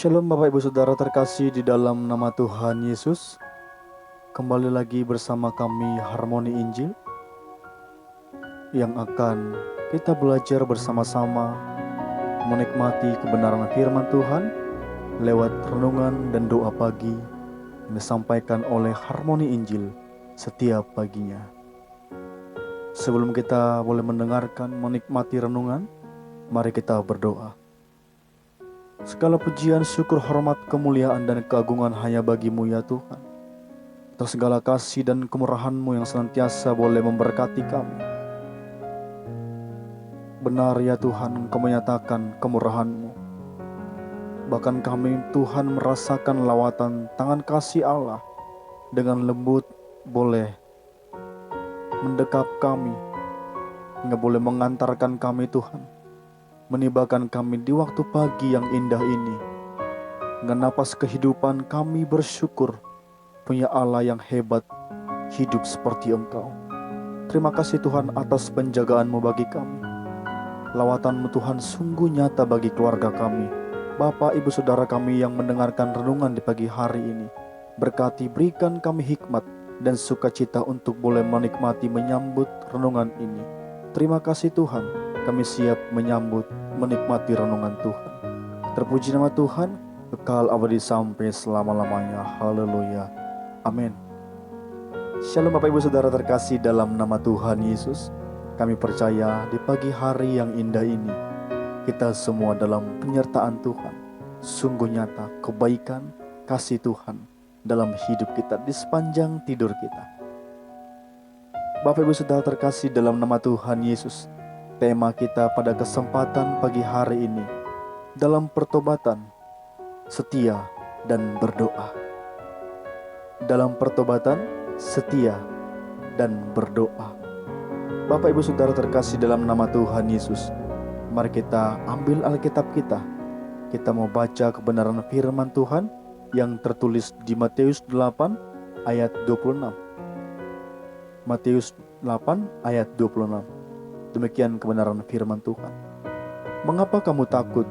Shalom Bapak Ibu Saudara terkasih di dalam nama Tuhan Yesus. Kembali lagi bersama kami Harmoni Injil yang akan kita belajar bersama-sama menikmati kebenaran firman Tuhan lewat renungan dan doa pagi yang disampaikan oleh Harmoni Injil setiap paginya. Sebelum kita boleh mendengarkan, menikmati renungan, mari kita berdoa. Segala pujian, syukur, hormat, kemuliaan, dan keagungan hanya bagi-Mu ya Tuhan. Atas segala kasih dan kemurahan-Mu yang senantiasa boleh memberkati kami. Benar ya Tuhan, Engkau menyatakan kemurahan-Mu. Bahkan kami Tuhan merasakan lawatan tangan kasih Allah. Dengan lembut boleh mendekap kami, hingga boleh mengantarkan kami Tuhan, menibakan kami di waktu pagi yang indah ini. Dengan napas kehidupan kami bersyukur punya Allah yang hebat, hidup seperti Engkau. Terima kasih Tuhan atas penjagaan-Mu bagi kami. Lawatan-Mu Tuhan sungguh nyata bagi keluarga kami, Bapak Ibu Saudara kami yang mendengarkan renungan di pagi hari ini. Berkati, berikan kami hikmat dan sukacita untuk boleh menikmati menyambut renungan ini. Terima kasih Tuhan, kami siap menyambut, menikmati renungan Tuhan. Terpuji nama Tuhan, kekal abadi sampai selama-lamanya. Haleluya. Amin. Shalom Bapak Ibu Saudara terkasih dalam nama Tuhan Yesus. Kami percaya di pagi hari yang indah ini, kita semua dalam penyertaan Tuhan. Sungguh nyata kebaikan, kasih Tuhan dalam hidup kita di sepanjang tidur kita. Bapak Ibu Saudara terkasih dalam nama Tuhan Yesus, tema kita pada kesempatan pagi hari ini dalam pertobatan, setia, dan berdoa. Dalam pertobatan, setia, dan berdoa. Bapak Ibu Saudara terkasih dalam nama Tuhan Yesus, mari kita ambil Alkitab kita. Kita mau baca kebenaran firman Tuhan yang tertulis di Matius 8 ayat 26. Matius 8 ayat 26. Demikian kebenaran firman Tuhan. Mengapa kamu takut,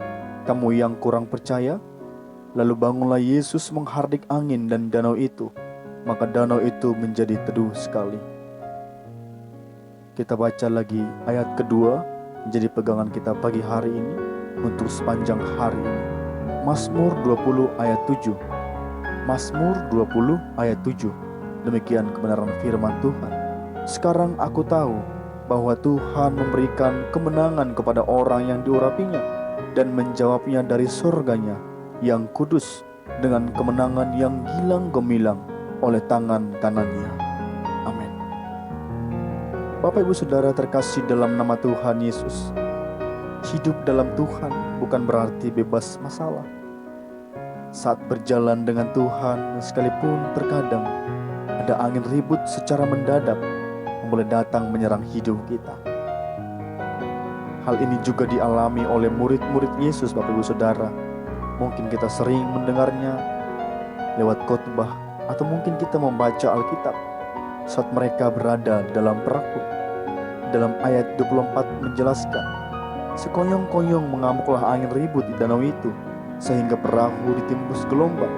kamu yang kurang percaya? Lalu bangunlah Yesus menghardik angin dan danau itu, maka danau itu menjadi teduh sekali. Kita baca lagi ayat kedua, menjadi pegangan kita pagi hari ini untuk sepanjang hari ini. Mazmur 20 ayat 7. Mazmur 20 ayat 7. Demikian kebenaran firman Tuhan. Sekarang aku tahu bahwa Tuhan memberikan kemenangan kepada orang yang diurapinya dan menjawabnya dari surganya yang kudus dengan kemenangan yang gilang gemilang oleh tangan kanannya. Amin. Bapak Ibu Saudara terkasih dalam nama Tuhan Yesus, hidup dalam Tuhan bukan berarti bebas masalah. Saat berjalan dengan Tuhan, sekalipun terkadang ada angin ribut secara mendadak mulai datang menyerang hidup kita. Hal ini juga dialami oleh murid-murid Yesus, Bapak Ibu Saudara. Mungkin kita sering mendengarnya lewat khotbah, atau mungkin kita membaca Alkitab saat mereka berada dalam perahu. Dalam ayat 24 menjelaskan, sekonyong-konyong mengamuklah angin ribut di danau itu, sehingga perahu ditimbus gelombang,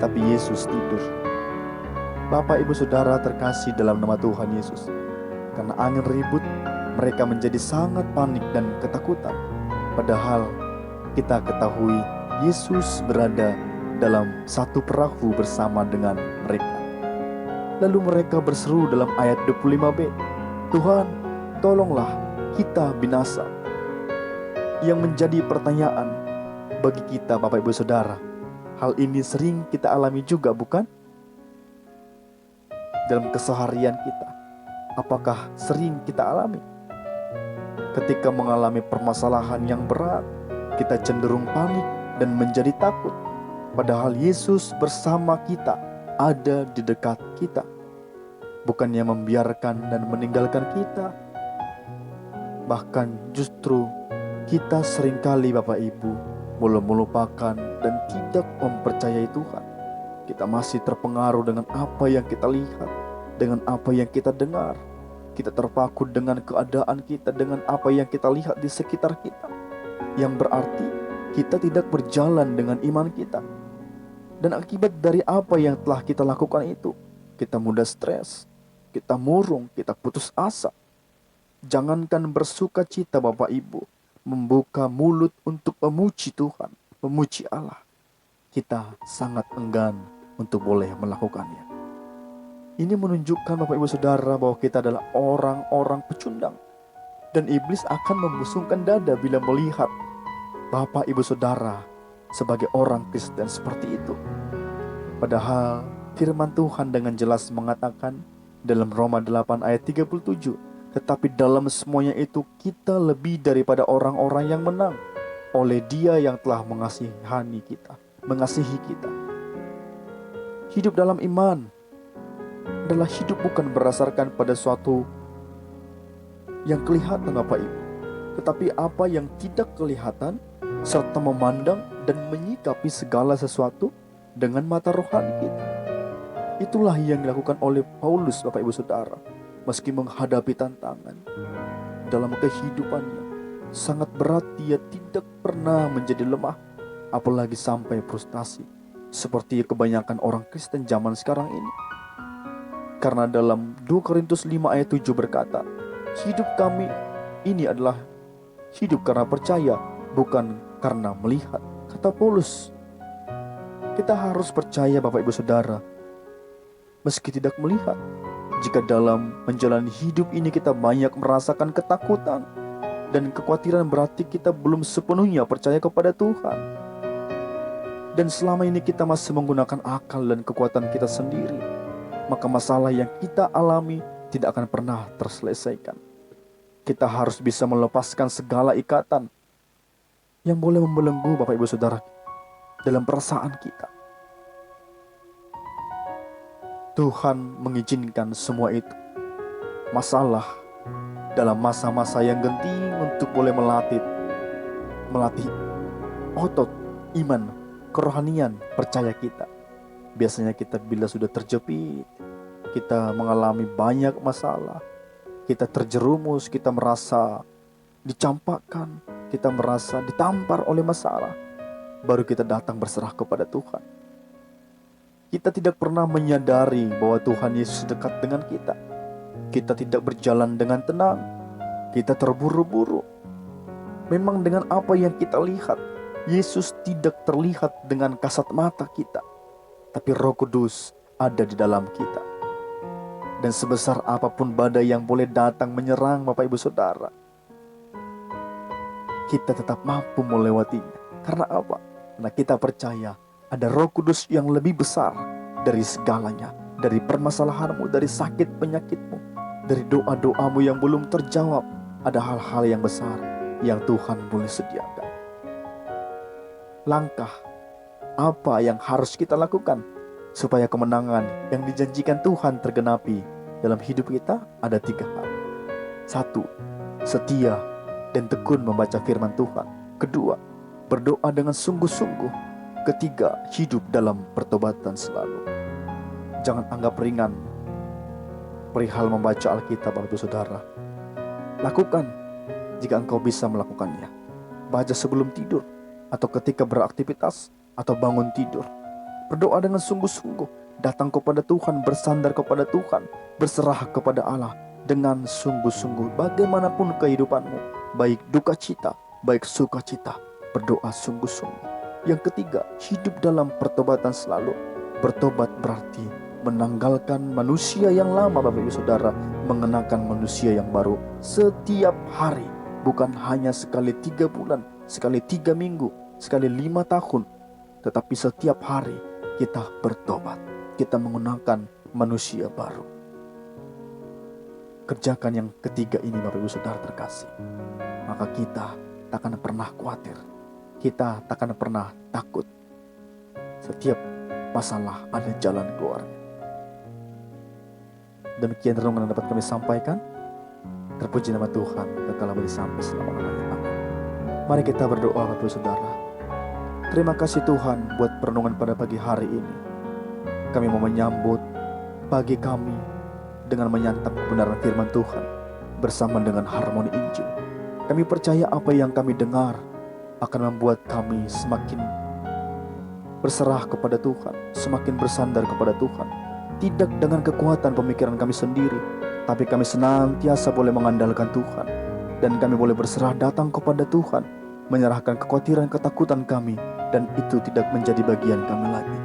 tapi Yesus tidur. Bapak Ibu Saudara terkasih dalam nama Tuhan Yesus, karena angin ribut, mereka menjadi sangat panik dan ketakutan. Padahal kita ketahui Yesus berada dalam satu perahu bersama dengan mereka. Lalu mereka berseru dalam ayat 25b, Tuhan, tolonglah kita binasa. Yang menjadi pertanyaan bagi kita Bapak Ibu Saudara, hal ini sering kita alami juga, bukan? Dalam keseharian kita, apakah sering kita alami? Ketika mengalami permasalahan yang berat, kita cenderung panik dan menjadi takut. Padahal Yesus bersama kita, ada di dekat kita. Bukannya membiarkan dan meninggalkan kita. Bahkan justru kita seringkali Bapak Ibu belum melupakan dan tidak mempercayai Tuhan. Kita masih terpengaruh dengan apa yang kita lihat, dengan apa yang kita dengar. Kita terpaku dengan keadaan kita, dengan apa yang kita lihat di sekitar kita. Yang berarti kita tidak berjalan dengan iman kita. Dan akibat dari apa yang telah kita lakukan itu, kita mudah stres, kita murung, kita putus asa. Jangankan bersuka cita Bapak Ibu, membuka mulut untuk memuji Tuhan, memuji Allah, kita sangat enggan untuk boleh melakukannya. Ini menunjukkan Bapak Ibu Saudara bahwa kita adalah orang-orang pecundang. Dan iblis akan membusungkan dada bila melihat Bapak Ibu Saudara sebagai orang Kristen seperti itu. Padahal firman Tuhan dengan jelas mengatakan dalam Roma 8 ayat 37, tetapi dalam semuanya itu kita lebih daripada orang-orang yang menang oleh Dia yang telah mengasihi kita. Hidup dalam iman adalah hidup bukan berdasarkan pada suatu yang kelihatan Bapak Ibu, tetapi apa yang tidak kelihatan, serta memandang dan menyikapi segala sesuatu dengan mata rohani kita. Itulah yang dilakukan oleh Paulus Bapak Ibu Saudara. Meski menghadapi tantangan dalam kehidupannya, sangat berat, dia tidak pernah menjadi lemah, apalagi sampai frustasi seperti kebanyakan orang Kristen zaman sekarang ini. Karena dalam 2 Korintus 5 ayat 7 berkata, hidup kami ini adalah hidup karena percaya, bukan karena melihat. Kata Paulus, kita harus percaya Bapak Ibu Saudara, meski tidak melihat. Jika dalam menjalani hidup ini kita banyak merasakan ketakutan dan kekhawatiran, berarti kita belum sepenuhnya percaya kepada Tuhan. Dan selama ini kita masih menggunakan akal dan kekuatan kita sendiri, maka masalah yang kita alami tidak akan pernah terselesaikan. Kita harus bisa melepaskan segala ikatan yang boleh membelenggu Bapak Ibu Saudara dalam perasaan kita. Tuhan mengizinkan semua itu, masalah dalam masa-masa yang genting, untuk boleh melatih otot iman, kerohanian, percaya kita. Biasanya kita bila sudah terjepit, kita mengalami banyak masalah, kita terjerumus, kita merasa dicampakkan, kita merasa ditampar oleh masalah, baru kita datang berserah kepada Tuhan. Kita tidak pernah menyadari bahwa Tuhan Yesus dekat dengan kita. Kita tidak berjalan dengan tenang, kita terburu-buru. Memang dengan apa yang kita lihat, Yesus tidak terlihat dengan kasat mata kita, tapi Roh Kudus ada di dalam kita. Dan sebesar apapun badai yang boleh datang menyerang Bapak Ibu Saudara, kita tetap mampu melewatinya. Karena apa? Karena kita percaya ada Roh Kudus yang lebih besar dari segalanya, dari permasalahanmu, dari sakit penyakitmu, dari doa-doamu yang belum terjawab. Ada hal-hal yang besar yang Tuhan boleh sediakan. Langkah apa yang harus kita lakukan supaya kemenangan yang dijanjikan Tuhan tergenapi dalam hidup kita? Ada 3 hal. 1. Setia dan tekun membaca firman Tuhan. 2. Berdoa dengan sungguh-sungguh. 3. Hidup dalam pertobatan selalu. Jangan anggap ringan perihal membaca Alkitab Bapak Ibu Saudara. Lakukan jika engkau bisa melakukannya. Baca sebelum tidur, atau ketika beraktivitas, atau bangun tidur. Berdoa dengan sungguh-sungguh. Datang kepada Tuhan, bersandar kepada Tuhan, berserah kepada Allah dengan sungguh-sungguh. Bagaimanapun kehidupanmu, baik duka cita, baik sukacita, berdoa sungguh-sungguh. Yang 3, hidup dalam pertobatan selalu. Bertobat berarti menanggalkan manusia yang lama Bapak Ibu Saudara, mengenakan manusia yang baru setiap hari. Bukan hanya sekali 3 bulan, sekali 3 minggu, sekali 5 tahun, tetapi setiap hari kita bertobat. Kita menggunakan manusia baru. Kerjakan yang 3 ini Bapak Ibu Saudara terkasih, maka kita tak akan pernah khawatir, kita tak akan pernah takut. Setiap masalah ada jalan keluar. Demikian renungan yang dapat kami sampaikan. Terpuji nama Tuhan kekal abadi sampai selama-lamanya. Amin. Mari kita berdoa Bapak Ibu Saudara. Terima kasih Tuhan buat perenungan pada pagi hari ini. Kami mau menyambut pagi kami dengan menyantap kebenaran firman Tuhan bersama dengan harmoni Injil. Kami percaya apa yang kami dengar akan membuat kami semakin berserah kepada Tuhan, semakin bersandar kepada Tuhan. Tidak dengan kekuatan pemikiran kami sendiri, tapi kami senantiasa boleh mengandalkan Tuhan. Dan kami boleh berserah datang kepada Tuhan, menyerahkan kekhawatiran, ketakutan kami, dan itu tidak menjadi bagian kami lagi.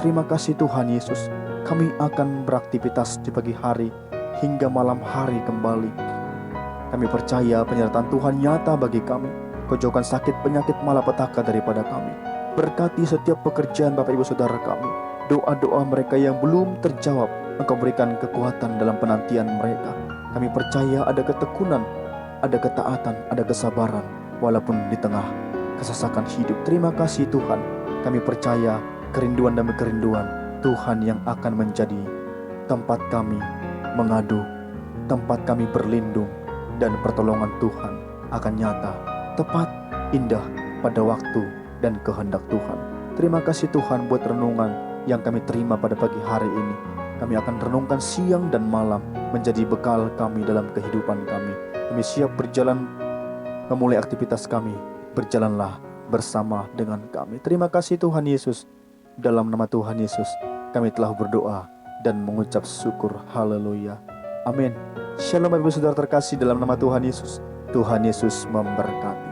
Terima kasih Tuhan Yesus, kami akan beraktivitas di pagi hari hingga malam hari kembali. Kami percaya penyertaan Tuhan nyata bagi kami. Kau jauhkan sakit, penyakit, malapetaka daripada kami. Berkati setiap pekerjaan Bapak Ibu Saudara kami. Doa-doa mereka yang belum terjawab, Engkau berikan kekuatan dalam penantian mereka. Kami percaya ada ketekunan, ada ketaatan, ada kesabaran, walaupun di tengah kesesakan hidup. Terima kasih Tuhan. Kami percaya kerinduan demi kerinduan Tuhan yang akan menjadi tempat kami mengadu, tempat kami berlindung, dan pertolongan Tuhan akan nyata, tepat, indah pada waktu dan kehendak Tuhan. Terima kasih Tuhan buat renungan yang kami terima pada pagi hari ini. Kami akan renungkan siang dan malam menjadi bekal kami dalam kehidupan kami. Kami siap berjalan memulai aktivitas kami. Berjalanlah bersama dengan kami. Terima kasih Tuhan Yesus. Dalam nama Tuhan Yesus kami telah berdoa dan mengucap syukur. Haleluya. Amin. Shalom Bapak Ibu Saudara terkasih dalam nama Tuhan Yesus. Tuhan Yesus memberkati.